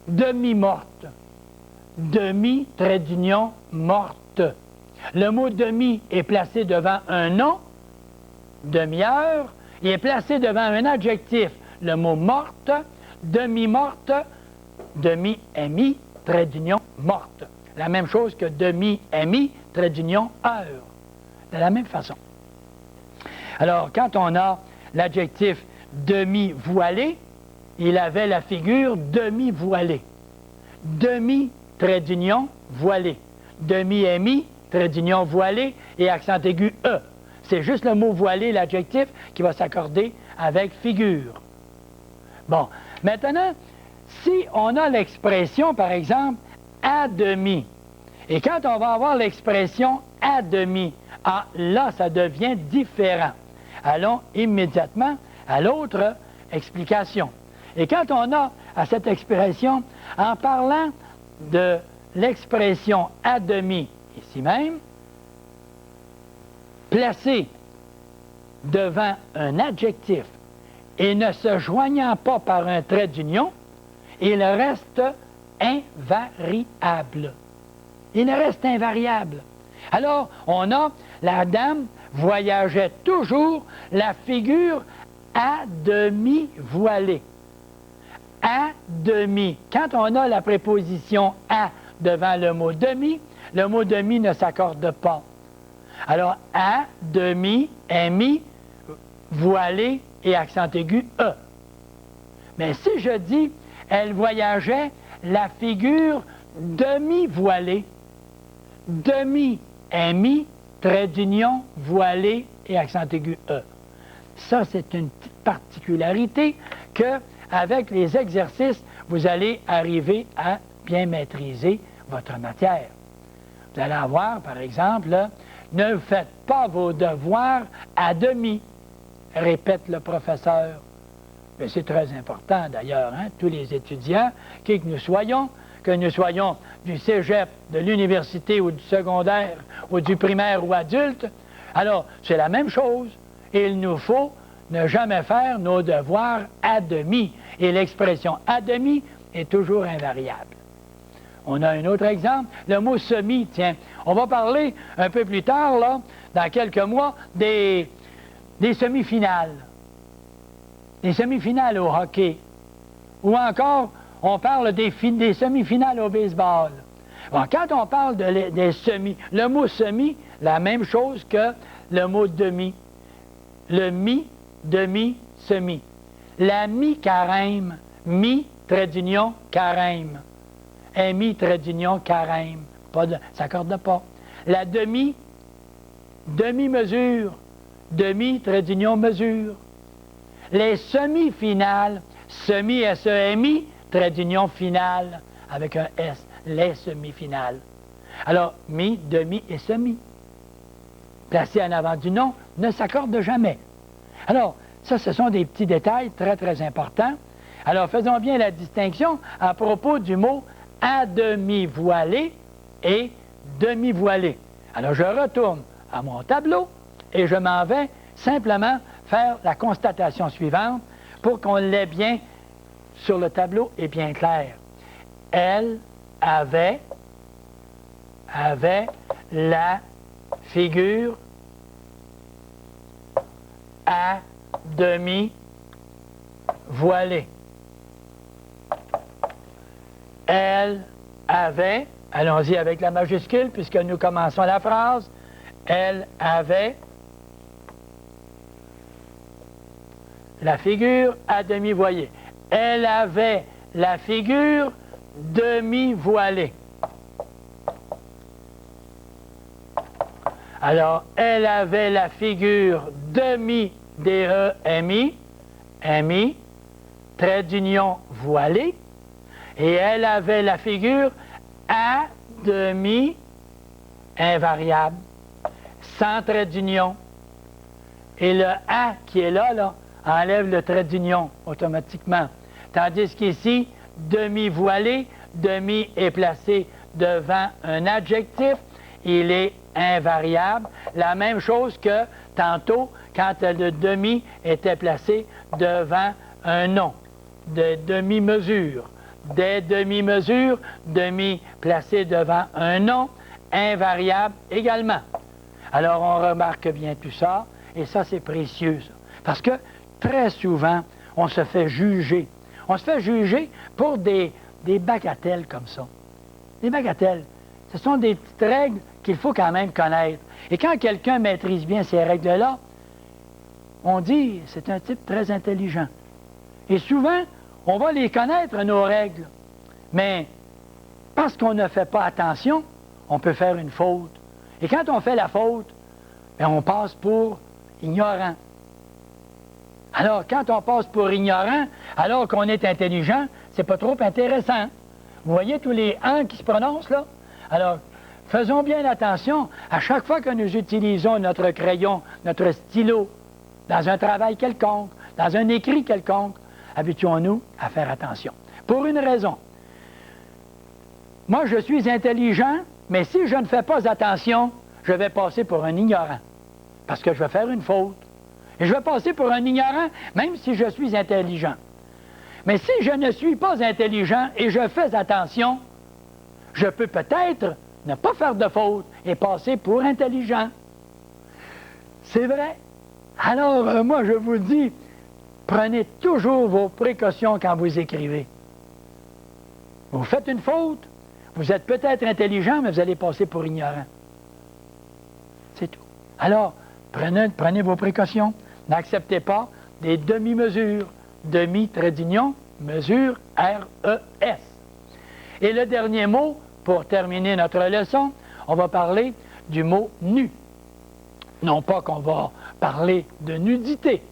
Demi-morte. Demi, trait d'union, morte. Le mot demi est placé devant un nom, demi-heure, il est placé devant un adjectif, le mot morte, demi-morte, demi-mi, trait d'union, morte. La même chose que demi-mi, trait d'union, heure. De la même façon. Alors, quand on a l'adjectif demi-voilé, il avait la figure demi-voilé. Demi, trait d'union, voilé. Demi-mi, trait d'union, voilé et accent aigu E. C'est juste le mot voilé, l'adjectif, qui va s'accorder avec figure. Bon, maintenant, si on a l'expression, par exemple, à demi, et quand on va avoir l'expression à demi, ah, là, ça devient différent. Allons immédiatement à l'autre explication. Et quand on a à cette expression, en parlant de l'expression à demi, ici même, placée devant un adjectif et ne se joignant pas par un trait d'union, il reste invariable. Il reste invariable. Alors, on a, la dame voyageait toujours la figure à demi voilée. À demi. Quand on a la préposition à devant le mot demi ne s'accorde pas. Alors, à demi, mi, voilé et accent aigu E. Mais si je dis, elle voyageait la figure demi-voilée, demi-mi, trait d'union, voilé et accent aigu E. Ça, c'est une petite particularité que, avec les exercices, vous allez arriver à bien maîtriser votre matière. Vous allez avoir, par exemple, là, ne faites pas vos devoirs à demi, répète le professeur. Mais c'est très important d'ailleurs, hein, tous les étudiants, qui que nous soyons du cégep, de l'université ou du secondaire, ou du primaire ou adulte, alors c'est la même chose. Il nous faut ne jamais faire nos devoirs à demi. Et l'expression à demi est toujours invariable. On a un autre exemple, le mot semi, tiens. On va parler un peu plus tard, là, dans quelques mois, des semi-finales. Des semi-finales au hockey. Ou encore, on parle des semi-finales au baseball. Bon, quand on parle des semis, le mot semi, la même chose que le mot demi. Le mi, demi, semi. La mi-carême, mi, trait d'union, carême. Un mi, trait d'union, carême. Ça ne s'accorde pas. La demi, demi-mesure. Demi, trait d'union, mesure. Les semi-finales, semi, S-E-M-I, trait d'union finale, avec un S, les semi-finales. Alors, mi, demi et semi, placés en avant du nom, ne s'accordent jamais. Alors, ça, ce sont des petits détails très, très importants. Alors, faisons bien la distinction à propos du mot « à demi voilé » et « demi-voilé ». Alors, je retourne à mon tableau et je m'en vais simplement faire la constatation suivante pour qu'on l'ait bien sur le tableau et bien clair. Elle avait la figure à demi voilée. Elle avait, allons-y avec la majuscule puisque nous commençons la phrase, elle avait la figure à demi voilée. Elle avait la figure demi-voilée. Alors, elle avait la figure demi-D-E-M-I, M-I, trait d'union voilée, et elle avait la figure à demi invariable, sans trait d'union. Et le à qui est là, enlève le trait d'union automatiquement. Tandis qu'ici, demi-voilé, demi est placé devant un adjectif, il est invariable. La même chose que tantôt, quand le demi était placé devant un nom, de demi-mesure. Des demi-mesures, demi placé devant un nom, invariable également. Alors, on remarque bien tout ça, et ça, c'est précieux, ça. Parce que, très souvent, on se fait juger. On se fait juger pour des bagatelles comme ça. Des bagatelles. Ce sont des petites règles qu'il faut quand même connaître. Et quand quelqu'un maîtrise bien ces règles-là, on dit c'est un type très intelligent. Et souvent, on va les connaître, nos règles. Mais parce qu'on ne fait pas attention, on peut faire une faute. Et quand on fait la faute, bien, on passe pour ignorant. Alors, quand on passe pour ignorant, alors qu'on est intelligent, c'est pas trop intéressant. Vous voyez tous les « ans » qui se prononcent, là? Alors, faisons bien attention à chaque fois que nous utilisons notre crayon, notre stylo, dans un travail quelconque, dans un écrit quelconque, habituons-nous à faire attention. Pour une raison. Moi, je suis intelligent, mais si je ne fais pas attention, je vais passer pour un ignorant, parce que je vais faire une faute. Et je vais passer pour un ignorant, même si je suis intelligent. Mais si je ne suis pas intelligent et je fais attention, je peux peut-être ne pas faire de faute et passer pour intelligent. C'est vrai. Alors, moi, je vous dis, prenez toujours vos précautions quand vous écrivez. Vous faites une faute, vous êtes peut-être intelligent, mais vous allez passer pour ignorant. C'est tout. Alors, prenez vos précautions. N'acceptez pas des demi-mesures. Demi, trait d'union, mesure, R-E-S. Et le dernier mot, pour terminer notre leçon, on va parler du mot nu. Non pas qu'on va parler de nudité,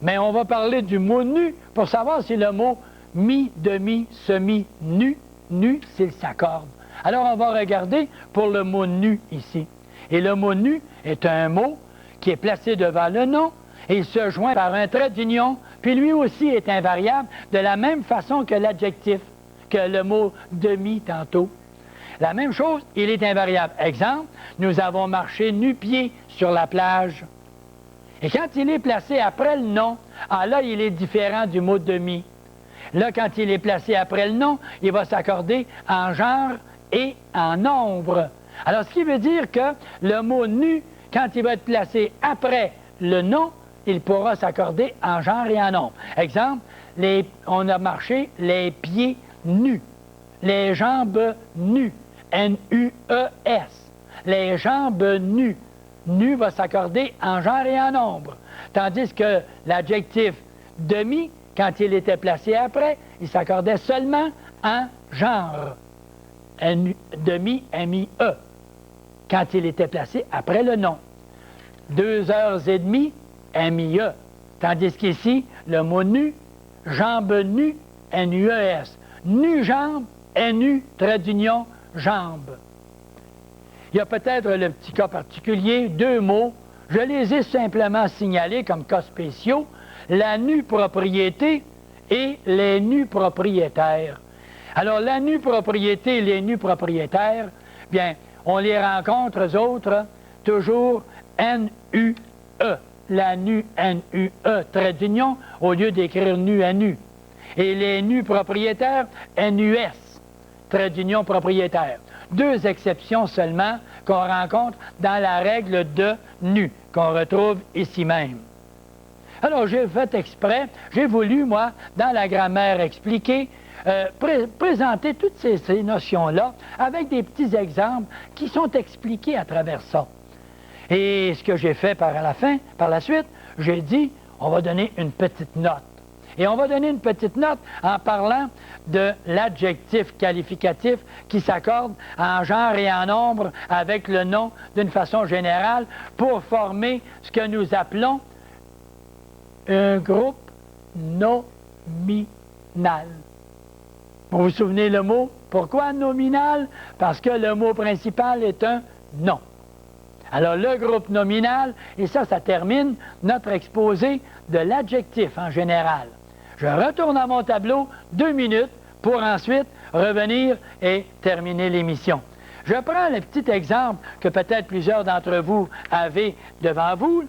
mais on va parler du mot nu pour savoir si le mot mi, demi, semi, nu, nu, s'il s'accorde. Alors on va regarder pour le mot nu ici. Et le mot nu est un mot qui est placé devant le nom et il se joint par un trait d'union, puis lui aussi est invariable de la même façon que l'adjectif, que le mot demi tantôt. La même chose, il est invariable. Exemple, nous avons marché nu-pieds sur la plage. Et quand il est placé après le nom, là, il est différent du mot demi. Là, quand il est placé après le nom, il va s'accorder en genre et en nombre. Alors, ce qui veut dire que le mot nu, quand il va être placé après le nom, il pourra s'accorder en genre et en nombre. Exemple, on a marché les pieds nus, les jambes nues, N-U-E-S, les jambes nues. Nu va s'accorder en genre et en nombre. Tandis que l'adjectif demi, quand il était placé après, il s'accordait seulement en genre. Demi, M-I-E, quand il était placé après le nom. 2h30, M-I-E. Tandis qu'ici, le mot nu, jambe nue, N-U-E-S. Nu-jambe, N-U, trait d'union, jambe. Il y a peut-être le petit cas particulier, 2 mots. Je les ai simplement signalés comme cas spéciaux. La nue propriété et les nus propriétaires. Alors, la nue propriété et les nus propriétaires, bien, on les rencontre, eux autres, toujours N-U-E. La nue N-U-E, trait d'union, au lieu d'écrire nu à nu. Et les nus propriétaires, N-U-S, trait d'union propriétaire. Deux exceptions seulement qu'on rencontre dans la règle de nu, qu'on retrouve ici même. Alors, j'ai fait exprès, j'ai voulu, moi, dans la grammaire expliquée, présenter toutes ces notions-là avec des petits exemples qui sont expliqués à travers ça. Et ce que j'ai fait par la suite, j'ai dit, on va donner une petite note. Et on va donner une petite note en parlant de l'adjectif qualificatif qui s'accorde en genre et en nombre avec le nom d'une façon générale pour former ce que nous appelons un groupe nominal. Vous vous souvenez le mot? Pourquoi nominal? Parce que le mot principal est un nom. Alors, le groupe nominal, et ça termine notre exposé de l'adjectif en général. Je retourne à mon tableau 2 minutes pour ensuite revenir et terminer l'émission. Je prends le petit exemple que peut-être plusieurs d'entre vous avez devant vous,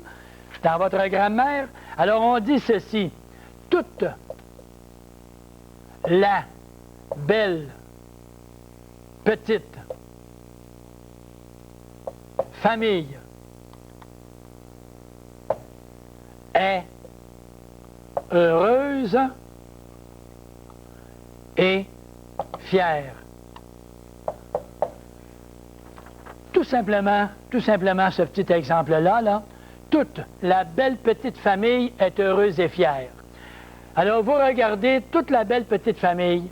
dans votre grammaire. Alors, on dit ceci. Toute la belle petite famille est heureuse et fière. Tout simplement ce petit exemple-là, là, toute la belle petite famille est heureuse et fière. Alors, vous regardez toute la belle petite famille.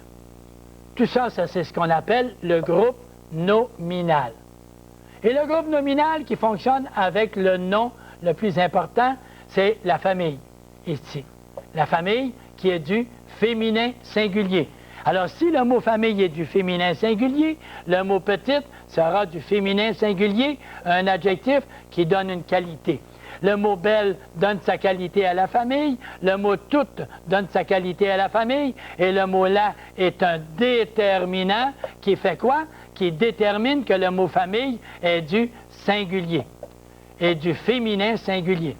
Tout ça, c'est ce qu'on appelle le groupe nominal. Et le groupe nominal qui fonctionne avec le nom le plus important, c'est la famille, ici. La famille qui est du féminin singulier. Alors, si le mot famille est du féminin singulier, le mot petite sera du féminin singulier, un adjectif qui donne une qualité. Le mot belle donne sa qualité à la famille, le mot toute donne sa qualité à la famille, et le mot là est un déterminant qui fait quoi? Qui détermine que le mot famille est du singulier, et du féminin singulier.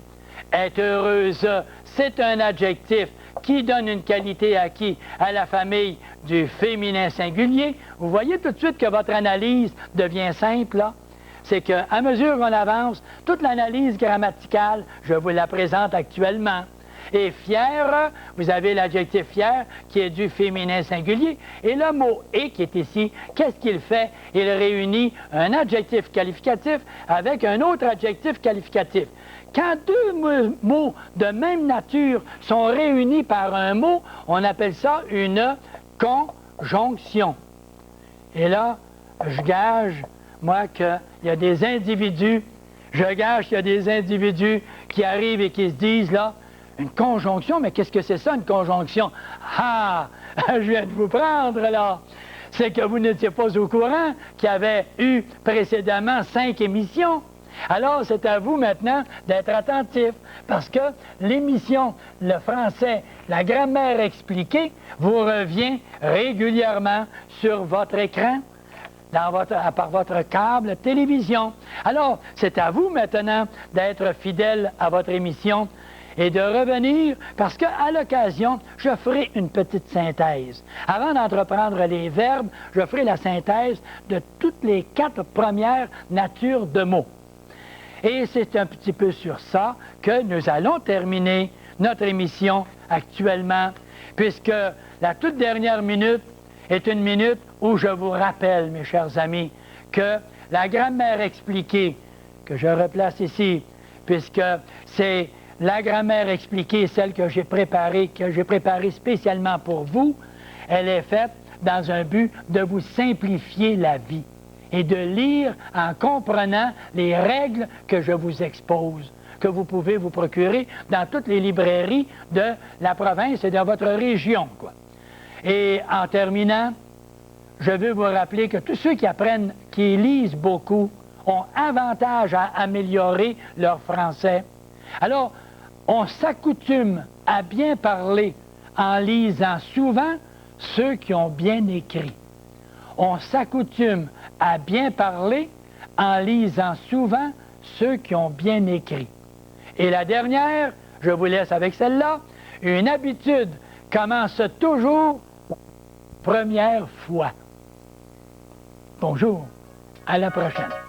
Être heureuse, c'est un adjectif qui donne une qualité à qui? À la famille du féminin singulier. Vous voyez tout de suite que votre analyse devient simple, là? C'est qu'à mesure qu'on avance, toute l'analyse grammaticale, je vous la présente actuellement. Et fier, vous avez l'adjectif fier qui est du féminin singulier. Et le mot « et » qui est ici, qu'est-ce qu'il fait? Il réunit un adjectif qualificatif avec un autre adjectif qualificatif. Quand deux mots de même nature sont réunis par un mot, on appelle ça une conjonction. Et là, je gage, moi, qu'il y a des individus, qui arrivent et qui se disent, là, une conjonction, mais qu'est-ce que c'est ça, une conjonction? Ah! Je viens de vous prendre, là! C'est que vous n'étiez pas au courant qu'il y avait eu précédemment 5 émissions. Alors, c'est à vous maintenant d'être attentif, parce que l'émission, le français, la grammaire expliquée, vous revient régulièrement sur votre écran, par votre câble télévision. Alors, c'est à vous maintenant d'être fidèle à votre émission et de revenir, parce qu'à l'occasion, je ferai une petite synthèse. Avant d'entreprendre les verbes, je ferai la synthèse de toutes les 4 premières natures de mots. Et c'est un petit peu sur ça que nous allons terminer notre émission actuellement, puisque la toute dernière minute est une minute où je vous rappelle, mes chers amis, que la grammaire expliquée, que je replace ici, puisque c'est la grammaire expliquée, celle que j'ai préparée spécialement pour vous, elle est faite dans un but de vous simplifier la vie et de lire en comprenant les règles que je vous expose, que vous pouvez vous procurer dans toutes les librairies de la province et de votre région, quoi. Et en terminant, je veux vous rappeler que tous ceux qui lisent beaucoup, ont avantage à améliorer leur français. Alors, on s'accoutume à bien parler en lisant souvent ceux qui ont bien écrit. On s'accoutume à bien parler en lisant souvent ceux qui ont bien écrit. Et la dernière, je vous laisse avec celle-là, une habitude commence toujours première fois. Bonjour, à la prochaine.